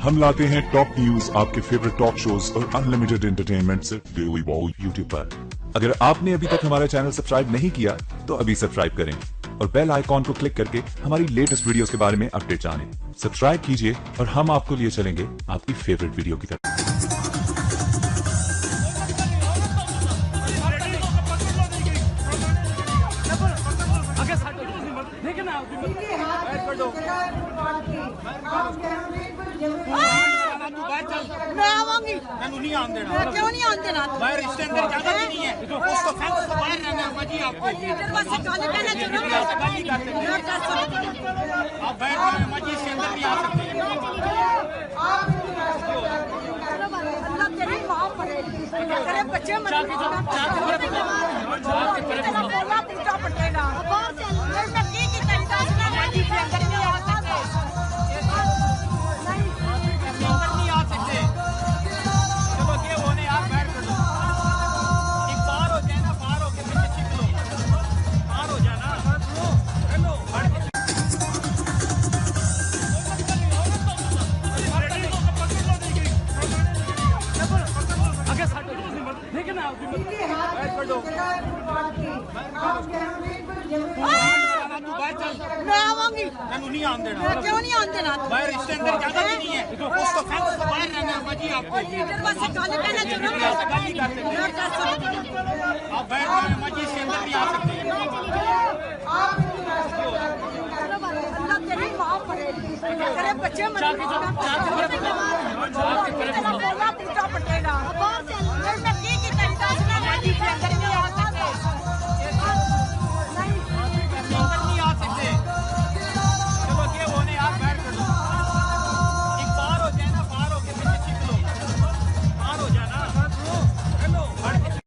हम लाते हैं top news, आपके फेवरेट टॉक शोज और अनलिमिटेड एंटरटेनमेंट सिर्फ डेली वॉल यूट्यूब पर। अगर आपने अभी तक हमारा चैनल सब्सक्राइब नहीं किया तो अभी सब्सक्राइब करें और बेल आइकॉन को क्लिक करके हमारी लेटेस्ट वीडियोस के बारे में अपडेट जानें। सब्सक्राइब कीजिए और हम आपको लिए चलेंगे आपकी फेवरेट वीडियो की तरफ। मैं आवांगी, नहीं आन देना। क्यों नहीं आन देना? बाहर इसके अंदर जगह भी नहीं है, उसको फेंक दो, बाहर रहना है जी। आपको दरवाजे काले पहने चलो, आप बाहर रहना जी, इसके अंदर भी आ सकते हैं। अल्लाह तेरी माँ पड़ेगी, तेरे बच्चे मरेंगे, तेरा पटेगा। मैं की जी के अंदर नहीं आ सकते, नहीं आ सकते। चलो ये होने यार, बाहर कर दो। एक बाहर हो जाए ना, बाहर हो के पीछे छिप लो, बाहर हो जाना। हेलो मैं आवांगी, नहीं आन देना। क्यों नहीं आन देना? बाहर इसके अंदर जगह भी नहीं है, उसको फेंक दो, बाहर रहना है जी। आपको दरवाजे काले पहने चलो, आप बाहर रहना जी, इसके अंदर भी आ सकते हैं। अल्लाह तेरी माँ पड़ेगी, तेरे बच्चे मरेंगे।